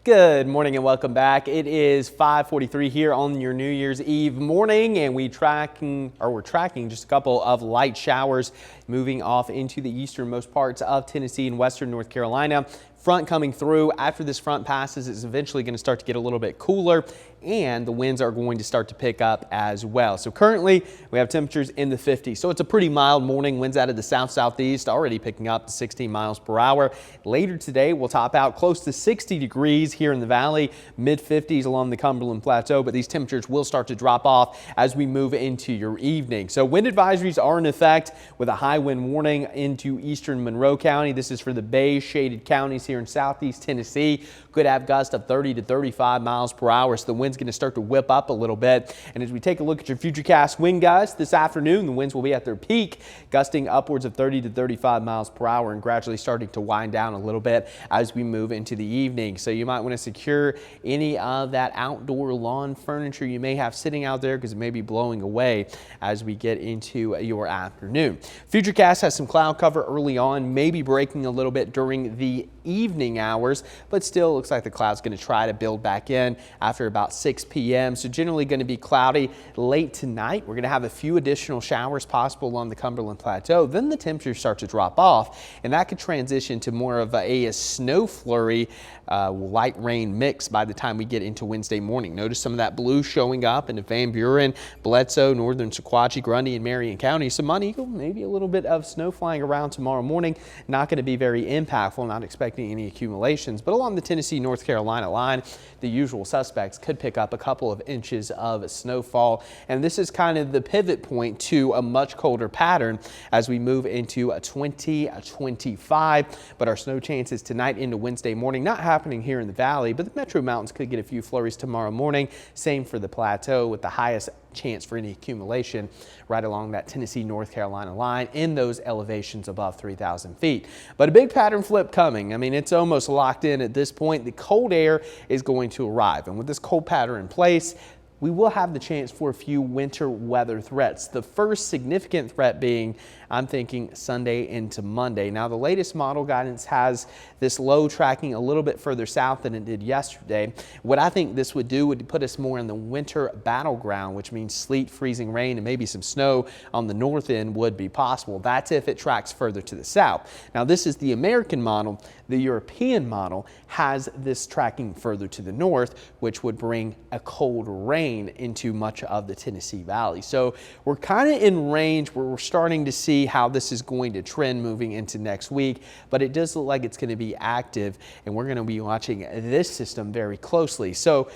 Good morning and welcome back. It is 5:43 here on your New Year's Eve morning, and we're tracking just a couple of light showers moving off into the easternmost parts of Tennessee and western North Carolina. Front coming through. After this front passes, it's eventually going to start to get a little bit cooler, and the winds are going to start to pick up as well. So currently we have temperatures in the 50s. So it's a pretty mild morning. Winds out of the south-southeast already picking up to 16 miles per hour. Later today we'll top out close to 60 degrees here in the valley, mid 50s along the Cumberland Plateau, but these temperatures will start to drop off as we move into your evening. So wind advisories are in effect with a high wind warning into eastern Monroe County. This is for the bay shaded counties here in southeast Tennessee. Could have gusts of 30 to 35 miles per hour. So the wind's going to start to whip up a little bit. And as we take a look at your futurecast wind gusts this afternoon, the winds will be at their peak, gusting upwards of 30 to 35 miles per hour and gradually starting to wind down a little bit as we move into the evening. So you might want to secure any of that outdoor lawn furniture you may have sitting out there because it may be blowing away as we get into your afternoon. Futurecast has some cloud cover early on, maybe breaking a little bit during the evening hours, but still looks like the cloud's going to try to build back in after about 6 p.m. So generally going to be cloudy late tonight. We're going to have a few additional showers possible along the Cumberland Plateau. Then the temperatures start to drop off, and that could transition to more of a snow flurry, light rain mix by the time we get into Wednesday morning. Notice some of that blue showing up into Van Buren, Bledsoe, northern Sequatchie, Grundy, and Marion County. Some Monteagle, maybe a little bit of snow flying around tomorrow morning. Not going to be very impactful, not expecting any accumulations, but along the Tennessee-North Carolina line, the usual suspects could pick up a couple of inches of snowfall, and this is kind of the pivot point to a much colder pattern as we move into 2025. But our snow chances tonight into Wednesday morning, not happening here in the valley, but the metro mountains could get a few flurries tomorrow morning. Same for the plateau, with the highest chance for any accumulation right along that Tennessee-North Carolina line in those elevations above 3,000 feet. But a big pattern flip coming. I mean, it's almost locked in at this point. The cold air is going to arrive, and with this cold pattern in place, we will have the chance for a few winter weather threats. The first significant threat being, I'm thinking, Sunday into Monday. Now, the latest model guidance has this low tracking a little bit further south than it did yesterday. What I think this would do would put us more in the winter battleground, which means sleet, freezing rain, and maybe some snow on the north end would be possible. That's if it tracks further to the south. Now, this is the American model. The European model has this tracking further to the north, which would bring a cold rain into much of the Tennessee Valley. So we're kind of in range where we're starting to see how this is going to trend moving into next week, but it does look like it's going to be active, and we're going to be watching this system very closely. So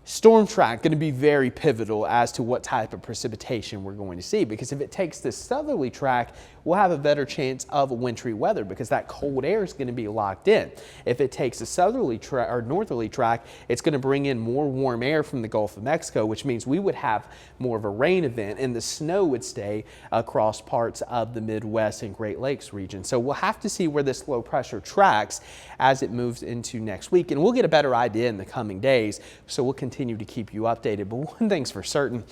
storm track going to be very pivotal as to what type of precipitation we're going to see, because if it takes this southerly track, we'll have a better chance of wintry weather because that cold air is going to be locked in. If it takes a southerly track or northerly track, it's going to bring in more warm air from the Gulf of Mexico, which means we would have more of a rain event, and the snow would stay across parts of the Midwest and Great Lakes region. So we'll have to see where this low pressure tracks as it moves into next week, and we'll get a better idea in the coming days. So we'll continue to keep you updated. But one thing's for certain,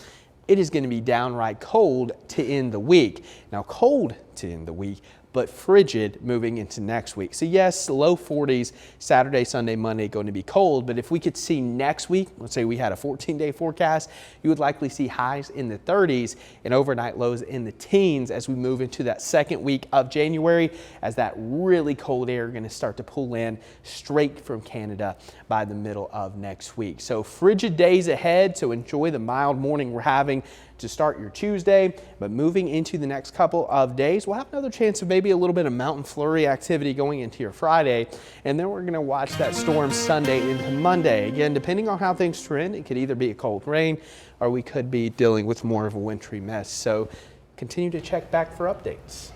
it is going to be downright cold to end the week. Now, cold to end the week, but frigid moving into next week. So yes, low 40s Saturday, Sunday, Monday going to be cold, but if we could see next week, let's say we had a 14-day forecast, you would likely see highs in the 30s and overnight lows in the teens as we move into that second week of January, as that really cold air going to start to pull in straight from Canada by the middle of next week. So frigid days ahead, so enjoy the mild morning we're having to start your Tuesday, but moving into the next couple of days, we'll have another chance of maybe a little bit of mountain flurry activity going into your Friday, and then we're going to watch that storm Sunday into Monday. Again, depending on how things trend, it could either be a cold rain or we could be dealing with more of a wintry mess. So continue to check back for updates.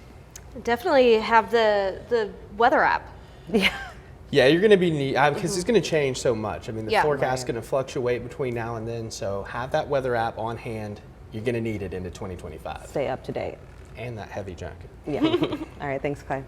Definitely have the weather app. Yeah. Yeah, you're going to be because it's going to change so much. I mean, the forecast is going to fluctuate between now and then, so have that weather app on hand. You're going to need it into 2025. Stay up to date. And that heavy jacket. Yeah. All right. Thanks, Clay.